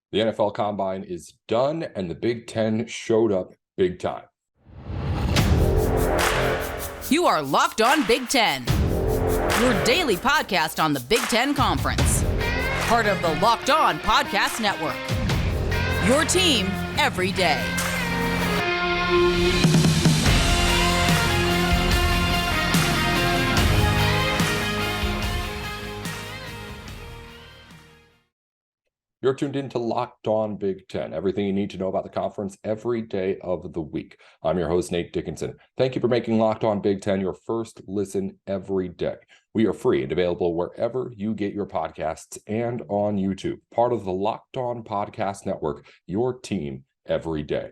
The NFL Combine is done, and the Big Ten showed up big time. You are Locked On Big Ten, your daily podcast on the Big Ten Conference. Part of the Locked On Podcast Network, your team every day. You're tuned in to Locked On Big Ten, everything you need to know about the conference every day of the week. I'm your host, Nate Dickinson. Thank you for making Locked On Big Ten your first listen every day. We are free and available wherever you get your podcasts and on YouTube. Part of the Locked On Podcast Network, your team every day.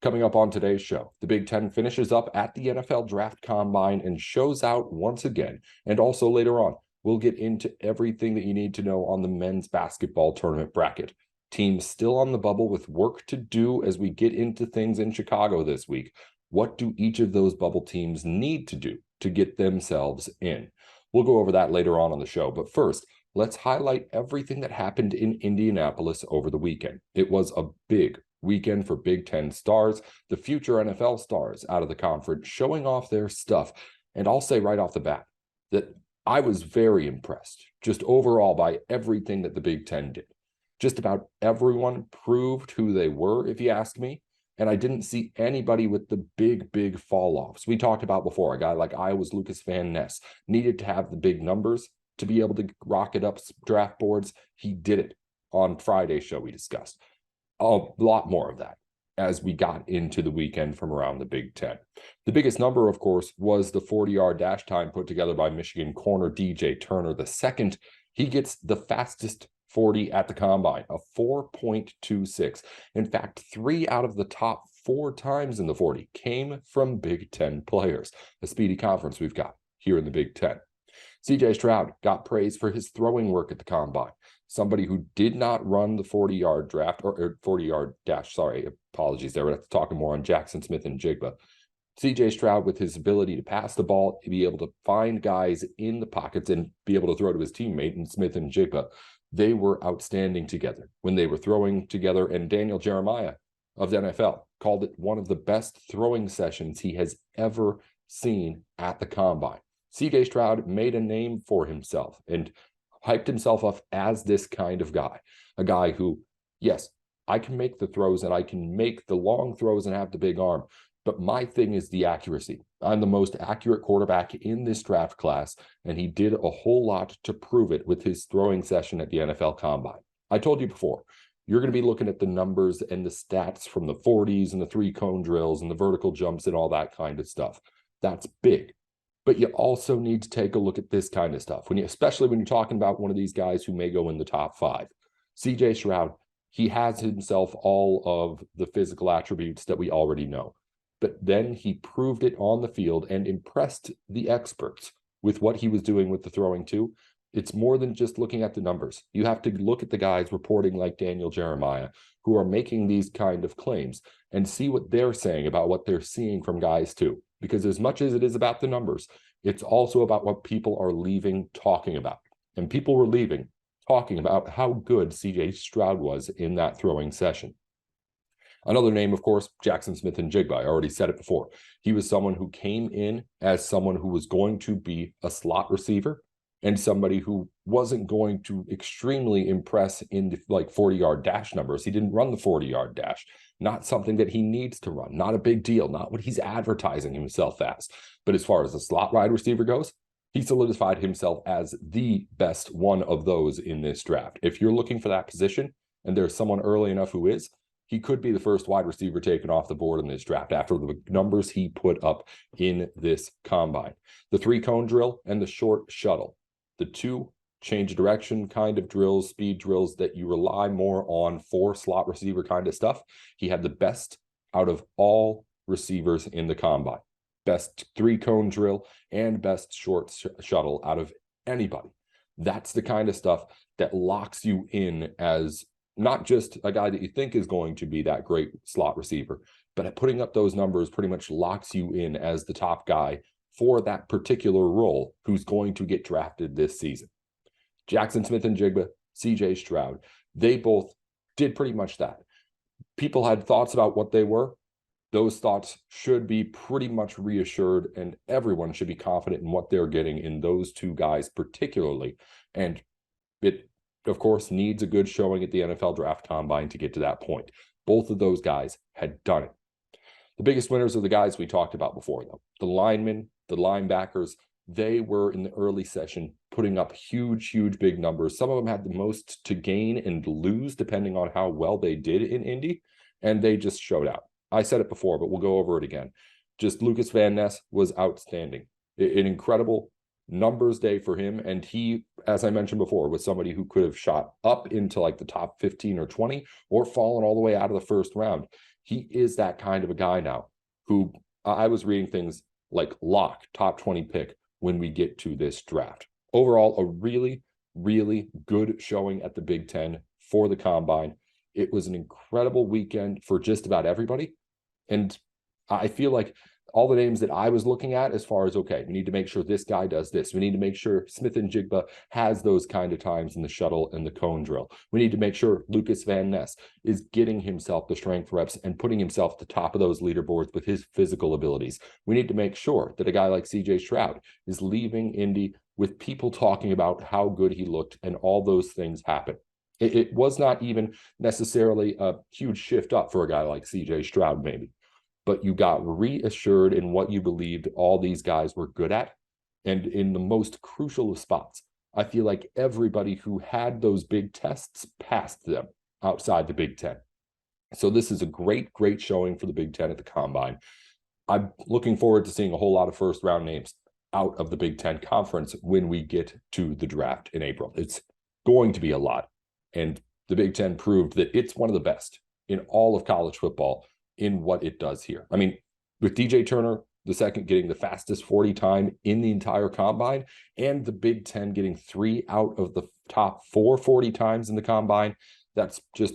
Coming up on today's show, the Big Ten finishes up at the NFL Draft Combine and shows out once again. And also later on, we'll get into everything that you need to know on the men's basketball tournament bracket. Teams still on the bubble with work to do as we get into things in Chicago this week. What do each of those bubble teams need to do to get themselves in? We'll go over that later on the show. But first, let's highlight everything that happened in Indianapolis over the weekend. It was a big weekend for Big Ten stars, the future NFL stars out of the conference, showing off their stuff. And I'll say right off the bat that I was very impressed just overall by everything that the Big Ten did. Just about everyone proved who they were, if you ask me. And I didn't see anybody with the big fall-offs. We talked about before, a guy like Iowa's Lucas Van Ness needed to have the big numbers to be able to rocket up draft boards. He did it on Friday's show we discussed. A lot more of that as we got into the weekend from around the Big Ten. The biggest number, of course, was the 40-yard dash time put together by Michigan corner DJ Turner II. He gets the fastest 40 at the Combine, a 4.26. In fact, 3 out of the top 4 times in the 40 came from Big Ten players, a speedy conference we've got here in the Big Ten. CJ Stroud got praise for his throwing work at the Combine. Somebody who did not run the 40-yard draft or 40-yard dash. Sorry, apologies there. We're talking more on Jaxon Smith-Njigba. CJ Stroud, with his ability to pass the ball, to be able to find guys in the pockets and be able to throw to his teammate in Smith-Njigba, they were outstanding together when they were throwing together. And Daniel Jeremiah of the NFL called it one of the best throwing sessions he has ever seen at the Combine. CJ Stroud made a name for himself and hyped himself up as this kind of guy, a guy who, yes, I can make the throws and I can make the long throws and have the big arm, but my thing is the accuracy. I'm the most accurate quarterback in this draft class, and he did a whole lot to prove it with his throwing session at the NFL Combine. I told you before, you're going to be looking at the numbers and the stats from the 40s and the 3-cone drills and the vertical jumps and all that kind of stuff. That's big. But you also need to take a look at this kind of stuff, especially when you're talking about one of these guys who may go in the top 5. CJ Stroud, he has himself all of the physical attributes that we already know. But then he proved it on the field and impressed the experts with what he was doing with the throwing too. It's more than just looking at the numbers. You have to look at the guys reporting like Daniel Jeremiah, who are making these kind of claims, and see what they're saying about what they're seeing from guys too. Because as much as it is about the numbers, it's also about what people are leaving talking about. And people were leaving talking about how good CJ Stroud was in that throwing session. Another name, of course, Jaxon Smith-Njigba. I already said it before. He was someone who came in as someone who was going to be a slot receiver and somebody who wasn't going to extremely impress in the 40-yard dash numbers. He didn't run the 40-yard dash. Not something that he needs to run. Not a big deal. Not what he's advertising himself as. But as far as the slot wide receiver goes, he solidified himself as the best one of those in this draft. If you're looking for that position, and there's someone early enough who is, he could be the first wide receiver taken off the board in this draft after the numbers he put up in this Combine. The 3-cone drill and the short shuttle. The 2 change direction kind of drills, speed drills that you rely more on for slot receiver kind of stuff. He had the best out of all receivers in the Combine. Best 3-cone drill and best short shuttle out of anybody. That's the kind of stuff that locks you in as not just a guy that you think is going to be that great slot receiver, but at putting up those numbers pretty much locks you in as the top guy for that particular role who's going to get drafted this season. Jaxon Smith-Njigba, CJ Stroud, they both did pretty much that. People had thoughts about what they were. Those thoughts should be pretty much reassured, and everyone should be confident in what they're getting in those two guys particularly. And it, of course, needs a good showing at the NFL Draft Combine to get to that point. Both of those guys had done it. The biggest winners are the guys we talked about before, though. The linemen, the linebackers, they were in the early session putting up huge, big numbers. Some of them had the most to gain and lose depending on how well they did in Indy, and they just showed out. I said it before, but we'll go over it again. Just Lucas Van Ness was outstanding. An incredible numbers day for him, and he, as I mentioned before, was somebody who could have shot up into like the top 15 or 20 or fallen all the way out of the first round. He is that kind of a guy now who I was reading things like lock, top 20 pick when we get to this draft. Overall, a really good showing at the Big Ten for the Combine. It was an incredible weekend for just about everybody. And I feel like all the names that I was looking at as far as, okay, we need to make sure this guy does this. We need to make sure Smith-Njigba has those kind of times in the shuttle and the cone drill. We need to make sure Lucas Van Ness is getting himself the strength reps and putting himself at the top of those leaderboards with his physical abilities. We need to make sure that a guy like CJ Stroud is leaving Indy with people talking about how good he looked, and all those things happen. It was not even necessarily a huge shift up for a guy like CJ Stroud, maybe, but you got reassured in what you believed all these guys were good at. And in the most crucial of spots, I feel like everybody who had those big tests passed them outside the Big Ten. So this is a great showing for the Big Ten at the Combine. I'm looking forward to seeing a whole lot of first round names out of the Big Ten Conference when we get to the draft in April. It's going to be a lot. And the Big Ten proved that it's one of the best in all of college football in what it does here. I mean, with DJ Turner the second getting the fastest 40 time in the entire Combine, and the Big Ten getting 3 out of the top 4 40 times in the Combine, that's just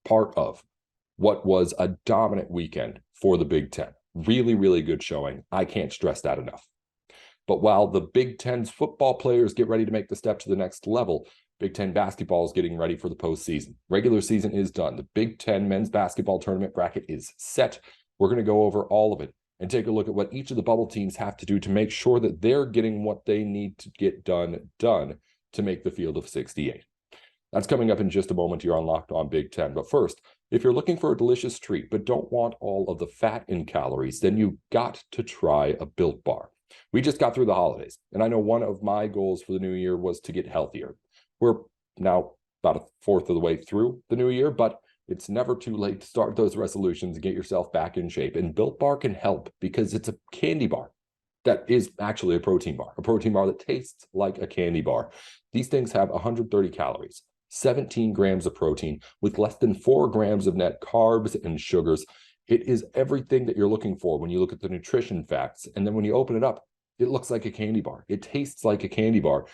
part of what was a dominant weekend for the Big Ten. Really good showing. I can't stress that enough. But while the Big Ten's football players get ready to make the step to the next level, Big Ten basketball is getting ready for the postseason. Regular season is done. The Big Ten men's basketball tournament bracket is set. We're going to go over all of it and take a look at what each of the bubble teams have to do to make sure that they're getting what they need to get done to make the field of 68. That's coming up in just a moment here on Locked On Big Ten. But first, if you're looking for a delicious treat but don't want all of the fat and calories, then you've got to try a Built Bar. We just got through the holidays, and I know one of my goals for the new year was to get healthier. We're now about a fourth of the way through the new year, but it's never too late to start those resolutions and get yourself back in shape. And Built Bar can help because it's a candy bar that is actually a protein bar that tastes like a candy bar. These things have 130 calories, 17 grams of protein with less than 4 grams of net carbs and sugars. It is everything that you're looking for when you look at the nutrition facts. And then when you open it up, it looks like a candy bar. It tastes like a candy bar.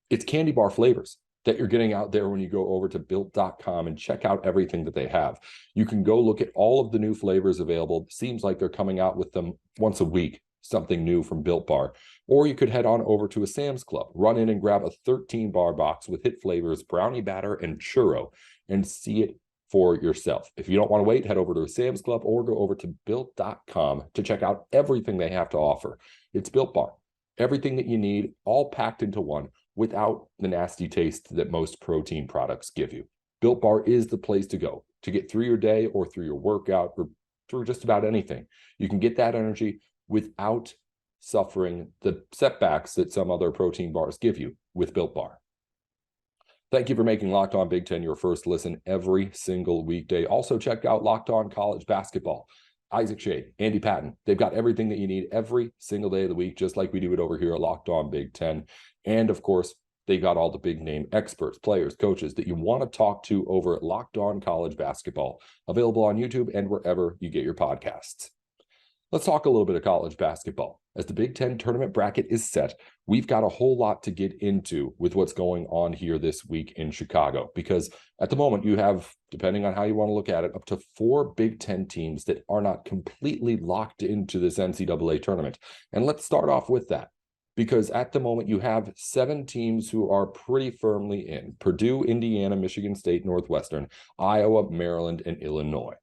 It's candy bar flavors that you're getting out there when you go over to built.com and check out everything that they have. You can go look at all of the new flavors available. It seems like they're coming out with them once a week, something new from Built Bar. Or you could head on over to a Sam's Club, run in and grab a 13-bar box with hit flavors, brownie batter, and churro, and see it for yourself. If you don't want to wait, head over to a Sam's Club or go over to built.com to check out everything they have to offer. It's Built Bar. Everything that you need, all packed into one, without the nasty taste that most protein products give you. Built Bar is the place to go to get through your day or through your workout or through just about anything. You can get that energy without suffering the setbacks that some other protein bars give you with Built Bar. Thank you for making Locked On Big Ten your first listen every single weekday. Also check out Locked On College Basketball. Isaac Shea, Andy Patton, they've got everything that you need every single day of the week, just like we do it over here at Locked On Big Ten. And of course, they got all the big name experts, players, coaches that you want to talk to over at Locked On College Basketball, available on YouTube and wherever you get your podcasts. Let's talk a little bit of college basketball. As the Big Ten tournament bracket is set, we've got a whole lot to get into with what's going on here this week in Chicago, because at the moment you have, depending on how you want to look at it, up to 4 Big Ten teams that are not completely locked into this NCAA tournament. And let's start off with that. because at the moment you have 7 teams who are pretty firmly in: Purdue, Indiana, Michigan State, Northwestern, Iowa, Maryland, and Illinois.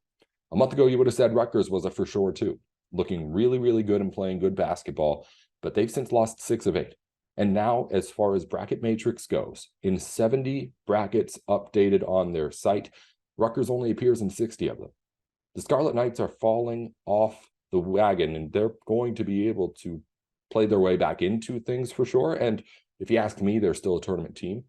A month ago, you would have said Rutgers was a for sure too, looking really, really good and playing good basketball, but they've since lost 6 of 8. And now, as far as bracket matrix goes, in 70 brackets updated on their site, Rutgers only appears in 60 of them. The Scarlet Knights are falling off the wagon, and they're going to be able to play their way back into things for sure. And if you ask me, they're still a tournament team.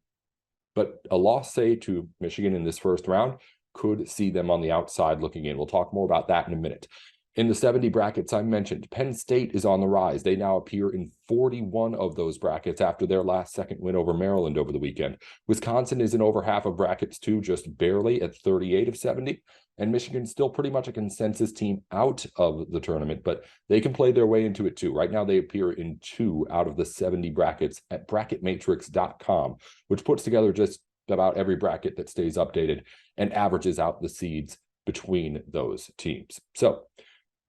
But a loss, say, to Michigan in this first round could see them on the outside looking in. We'll talk more about that in a minute. In the 70 brackets I mentioned, Penn State is on the rise. They now appear in 41 of those brackets after their last second win over Maryland over the weekend. Wisconsin is in over half of brackets too, just barely at 38 of 70. And Michigan's still pretty much a consensus team out of the tournament, but they can play their way into it too. Right now, they appear in 2 out of the 70 brackets at bracketmatrix.com, which puts together just about every bracket that stays updated and averages out the seeds between those teams. So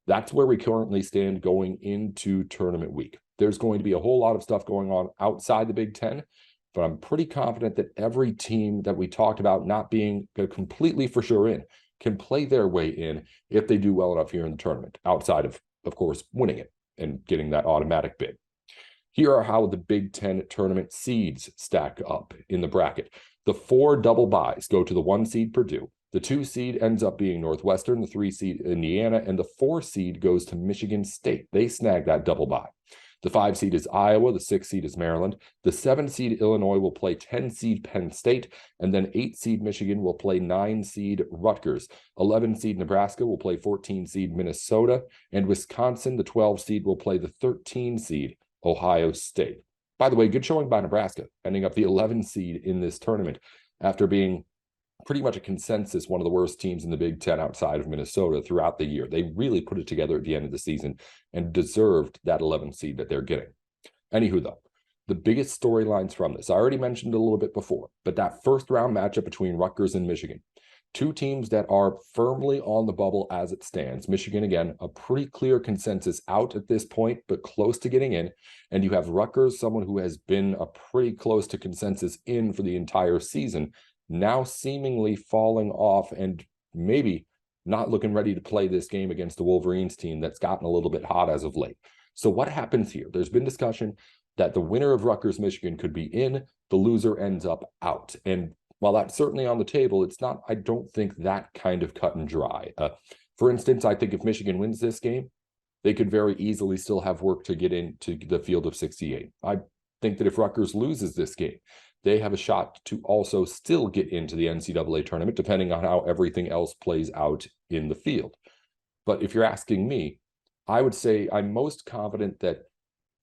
that's where we currently stand going into tournament week. There's going to be a whole lot of stuff going on outside the Big Ten, but I'm pretty confident that every team that we talked about not being completely for sure in can play their way in if they do well enough here in the tournament, outside of course, winning it and getting that automatic bid. Here are how the Big Ten tournament seeds stack up in the bracket. The 4 double byes go to the 1 seed Purdue. The 2 seed ends up being Northwestern, the 3 seed Indiana, and the 4 seed goes to Michigan State. They snag that double bye. The 5 seed is Iowa, the 6 seed is Maryland. The 7 seed Illinois will play 10 seed Penn State, and then 8 seed Michigan will play 9 seed Rutgers. 11 seed Nebraska will play 14 seed Minnesota, and Wisconsin, the 12 seed, will play the 13 seed Ohio State. By the way, good showing by Nebraska, ending up the 11 seed in this tournament after being pretty much a consensus one of the worst teams in the Big Ten outside of Minnesota throughout the year. They really put it together at the end of the season and deserved that 11 seed that they're getting. Anywho, though, the biggest storylines from this, I already mentioned a little bit before, but that first round matchup between Rutgers and Michigan. 2 teams that are firmly on the bubble as it stands. Michigan, again, a pretty clear consensus out at this point, but close to getting in. And you have Rutgers, someone who has been a pretty close to consensus in for the entire season, now seemingly falling off and maybe not looking ready to play this game against the Wolverines team that's gotten a little bit hot as of late. So what happens here? There's been discussion that the winner of Rutgers-Michigan could be in, the loser ends up out. And while that's certainly on the table, it's not, I don't think, that kind of cut and dry. For instance, I think if Michigan wins this game, they could very easily still have work to get into the field of 68. I think that if Rutgers loses this game, they have a shot to also still get into the NCAA tournament, depending on how everything else plays out in the field. But if you're asking me, I would say I'm most confident that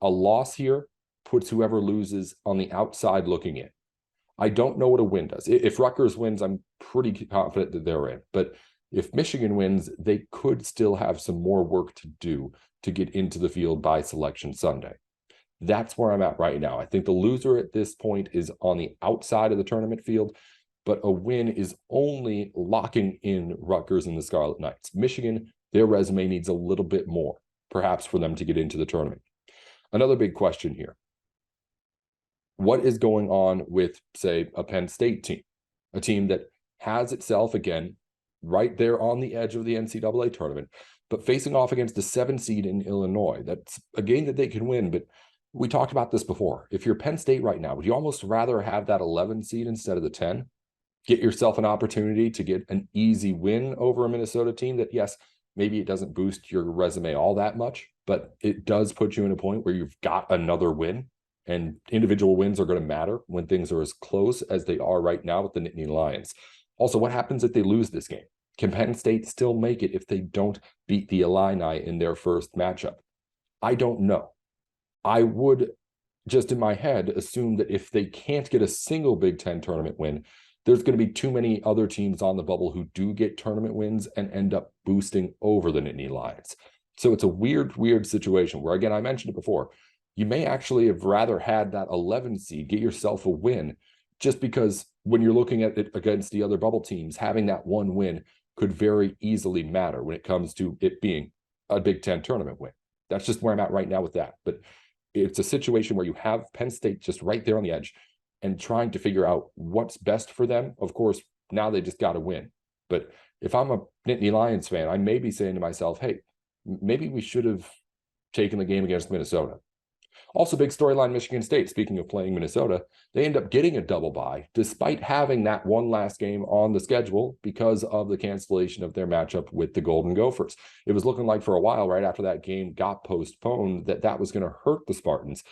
a loss here puts whoever loses on the outside looking in. I don't know what a win does. If Rutgers wins, I'm pretty confident that they're in. But if Michigan wins, they could still have some more work to do to get into the field by Selection Sunday. That's where I'm at right now. I think the loser at this point is on the outside of the tournament field, but a win is only locking in Rutgers and the Scarlet Knights. Michigan, their resume needs a little bit more, perhaps, for them to get into the tournament. Another big question here. What is going on with, say, a Penn State team? A team that has itself, again, right there on the edge of the NCAA tournament, but facing off against the 7 seed in Illinois. That's a game that they can win, but we talked about this before. If you're Penn State right now, would you almost rather have that 11 seed instead of the 10? Get yourself an opportunity to get an easy win over a Minnesota team that, yes, maybe it doesn't boost your resume all that much, but it does put you in a point where you've got another win, and individual wins are going to matter when things are as close as they are right now with the Nittany Lions. Also, what happens if they lose this game? Can Penn State still make it if they don't beat the Illini in their first matchup? I don't know. I would, just in my head, assume that if they can't get a single Big Ten tournament win, there's going to be too many other teams on the bubble who do get tournament wins and end up boosting over the Nittany Lions. So it's a weird situation where, again, I mentioned it before, you may actually have rather had that 11 seed get yourself a win, just because when you're looking at it against the other bubble teams, having that one win could very easily matter when it comes to it being a Big Ten tournament win. That's just where I'm at right now with that. But it's a situation where you have Penn State just right there on the edge and trying to figure out what's best for them. Of course, now they just got to win. But if I'm a Nittany Lions fan, I may be saying to myself, hey, maybe we should have taken the game against Minnesota. Also, big storyline, Michigan State. Speaking of playing Minnesota, they end up getting a double bye despite having that one last game on the schedule because of the cancellation of their matchup with the Golden Gophers. It was looking like for a while, right after that game got postponed, that was going to hurt the Spartans.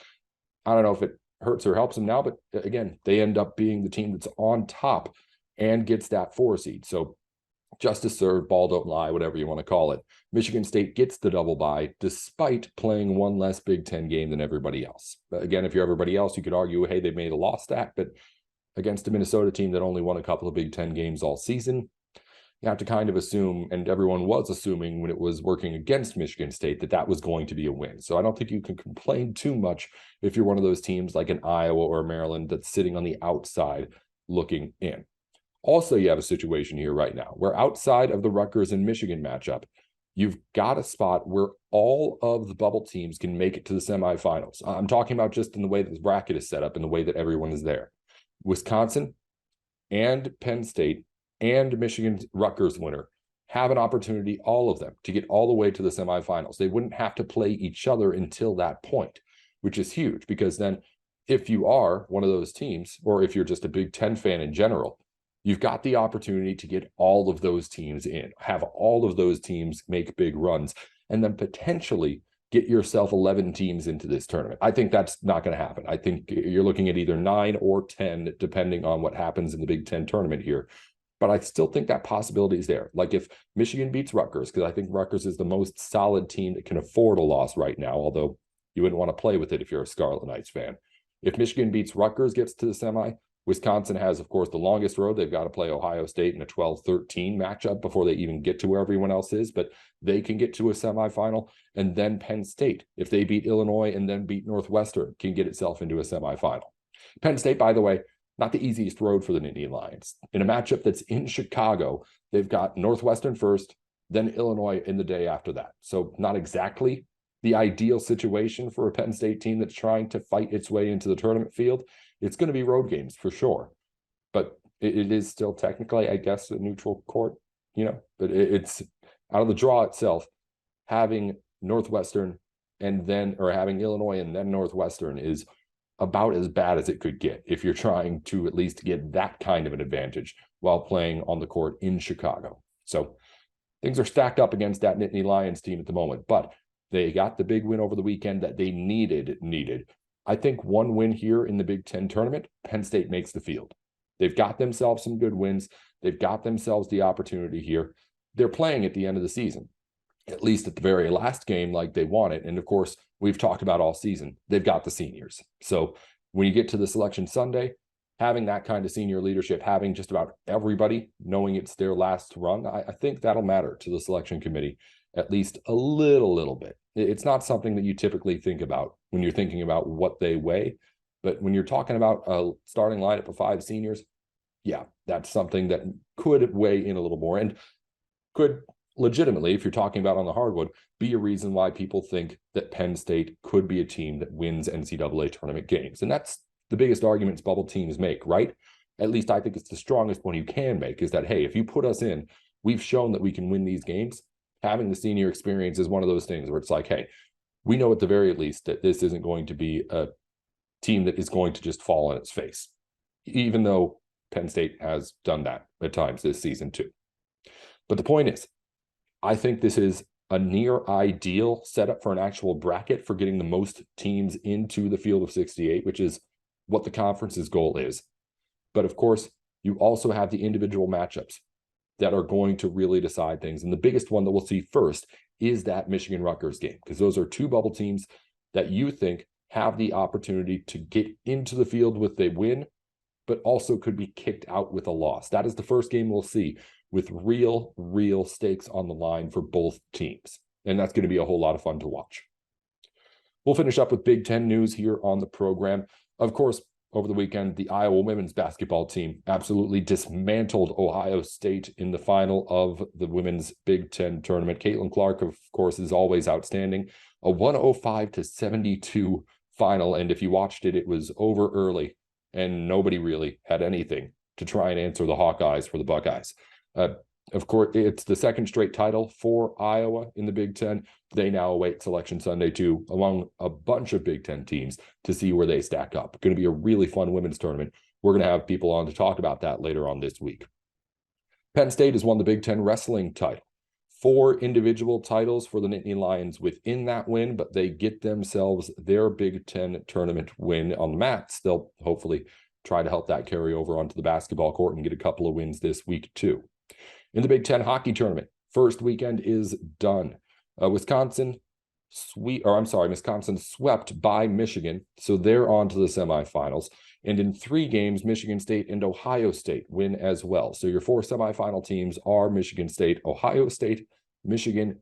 I don't know if it hurts or helps them now, but again, they end up being the team that's on top and gets that 4 seed. So justice served, ball don't lie, whatever you want to call it. Michigan State gets the double bye despite playing one less Big Ten game than everybody else. Again, if you're everybody else, you could argue, hey, they made a loss stack, but against a Minnesota team that only won a couple of Big Ten games all season, you have to kind of assume, and everyone was assuming when it was working against Michigan State, that was going to be a win. So I don't think you can complain too much if you're one of those teams like an Iowa or Maryland that's sitting on the outside looking in. Also, you have a situation here right now where outside of the Rutgers and Michigan matchup, you've got a spot where all of the bubble teams can make it to the semifinals. I'm talking about just in the way that the bracket is set up and the way that everyone is there. Wisconsin and Penn State and Michigan's Rutgers winner have an opportunity, all of them, to get all the way to the semifinals. They wouldn't have to play each other until that point, which is huge because then if you are one of those teams, or if you're just a Big Ten fan in general, you've got the opportunity to get all of those teams in, have all of those teams make big runs, and then potentially get yourself 11 teams into this tournament. I think that's not going to happen. I think you're looking at either 9 or 10, depending on what happens in the Big Ten tournament here. But I still think that possibility is there. Like if Michigan beats Rutgers, because I think Rutgers is the most solid team that can afford a loss right now, although you wouldn't want to play with it if you're a Scarlet Knights fan. If Michigan beats Rutgers, gets to the semi, Wisconsin has, of course, the longest road. They've got to play Ohio State in a 12-13 matchup before they even get to where everyone else is, but they can get to a semifinal. And then Penn State, if they beat Illinois and then beat Northwestern, can get itself into a semifinal. Penn State, by the way, not the easiest road for the Nittany Lions. In a matchup that's in Chicago, they've got Northwestern first, then Illinois in the day after that. So not exactly the ideal situation for a Penn State team that's trying to fight its way into the tournament field. It's going to be road games for sure, but it is still technically, I guess, a neutral court, but it's out of the draw itself, having Northwestern having Illinois and then Northwestern is about as bad as it could get if you're trying to at least get that kind of an advantage while playing on the court in Chicago. So things are stacked up against that Nittany Lions team at the moment, but they got the big win over the weekend that they needed. I think one win here in the Big Ten tournament, Penn State makes the field. They've got themselves some good wins. They've got themselves the opportunity here. They're playing at the end of the season, at least at the very last game like they want it. And of course, we've talked about all season, they've got the seniors. So when you get to the Selection Sunday, having that kind of senior leadership, having just about everybody knowing it's their last run, I think that'll matter to the selection committee at least a little bit. It's not something that you typically think about when you're thinking about what they weigh, but when you're talking about a starting lineup of 5 seniors, yeah, that's something that could weigh in a little more and could legitimately, if you're talking about on the hardwood, be a reason why people think that Penn State could be a team that wins NCAA tournament games. And that's the biggest arguments bubble teams make, right? At least I think it's the strongest one you can make, is that, hey, if you put us in, we've shown that we can win these games. Having the senior experience is one of those things where it's like, hey, we know at the very least that this isn't going to be a team that is going to just fall on its face, even though Penn State has done that at times this season too. But the point is, I think this is a near ideal setup for an actual bracket for getting the most teams into the field of 68, which is what the conference's goal is. But of course, you also have the individual matchups that are going to really decide things. And the biggest one that we'll see first is that Michigan-Rutgers game, because those are 2 bubble teams that you think have the opportunity to get into the field with a win, but also could be kicked out with a loss. That is the first game we'll see with real stakes on the line for both teams. And that's going to be a whole lot of fun to watch. We'll finish up with Big Ten news here on the program. Of course, over the weekend, the Iowa women's basketball team absolutely dismantled Ohio State in the final of the women's Big Ten tournament. Caitlin Clark, of course, is always outstanding. A 105-72 final. And if you watched it, it was over early and nobody really had anything to try and answer the Hawkeyes for the Buckeyes. Of course, it's the second straight title for Iowa in the Big Ten. They now await Selection Sunday too, among a bunch of Big Ten teams to see where they stack up. Going to be a really fun women's tournament. We're going to have people on to talk about that later on this week. Penn State has won the Big Ten wrestling title. 4 individual titles for the Nittany Lions within that win, but they get themselves their Big Ten tournament win on the mats. They'll hopefully try to help that carry over onto the basketball court and get a couple of wins this week too. In the Big Ten hockey tournament, first weekend is done. Wisconsin swept by Michigan, so they're on to the semifinals. And in 3 games, Michigan State and Ohio State win as well. So your 4 semifinal teams are Michigan State, Ohio State, Michigan,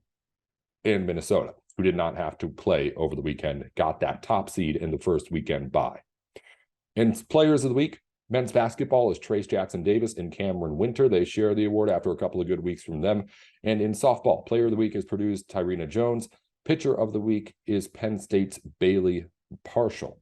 and Minnesota, who did not have to play over the weekend, got that top seed in the first weekend bye. And players of the week, men's basketball is Trace Jackson Davis and Cameron Winter. They share the award after a couple of good weeks from them. And in softball, player of the week is Purdue's Tyrena Jones. Pitcher of the week is Penn State's Bailey Parshall.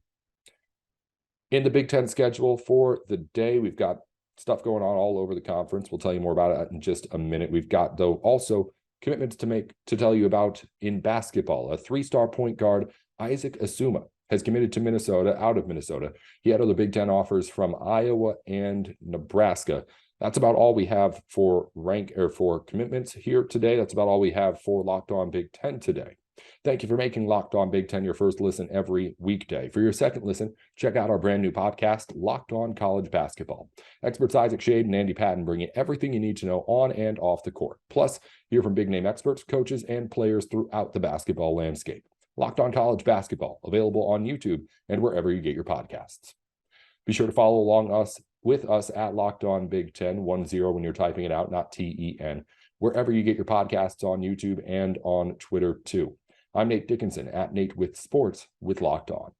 In the Big Ten schedule for the day, we've got stuff going on all over the conference. We'll tell you more about it in just a minute. We've got, though, also commitments to tell you about in basketball. A 3-star point guard, Isaac Asuma, has committed to Minnesota, out of Minnesota. He had other Big Ten offers from Iowa and Nebraska. That's about all we have for commitments here today. That's about all we have for Locked On Big Ten today. Thank you for making Locked On Big Ten your first listen every weekday. For your second listen, check out our brand new podcast, Locked On College Basketball. Experts Isaac Shade and Andy Patton bring you everything you need to know on and off the court. Plus, hear from big-name experts, coaches, and players throughout the basketball landscape. Locked On College Basketball, available on YouTube and wherever you get your podcasts. Be sure to follow along with us at Locked On Big Ten, 10 when you're typing it out, not TEN, wherever you get your podcasts on YouTube and on Twitter too. I'm Nate Dickinson at Nate with Sports with Locked On.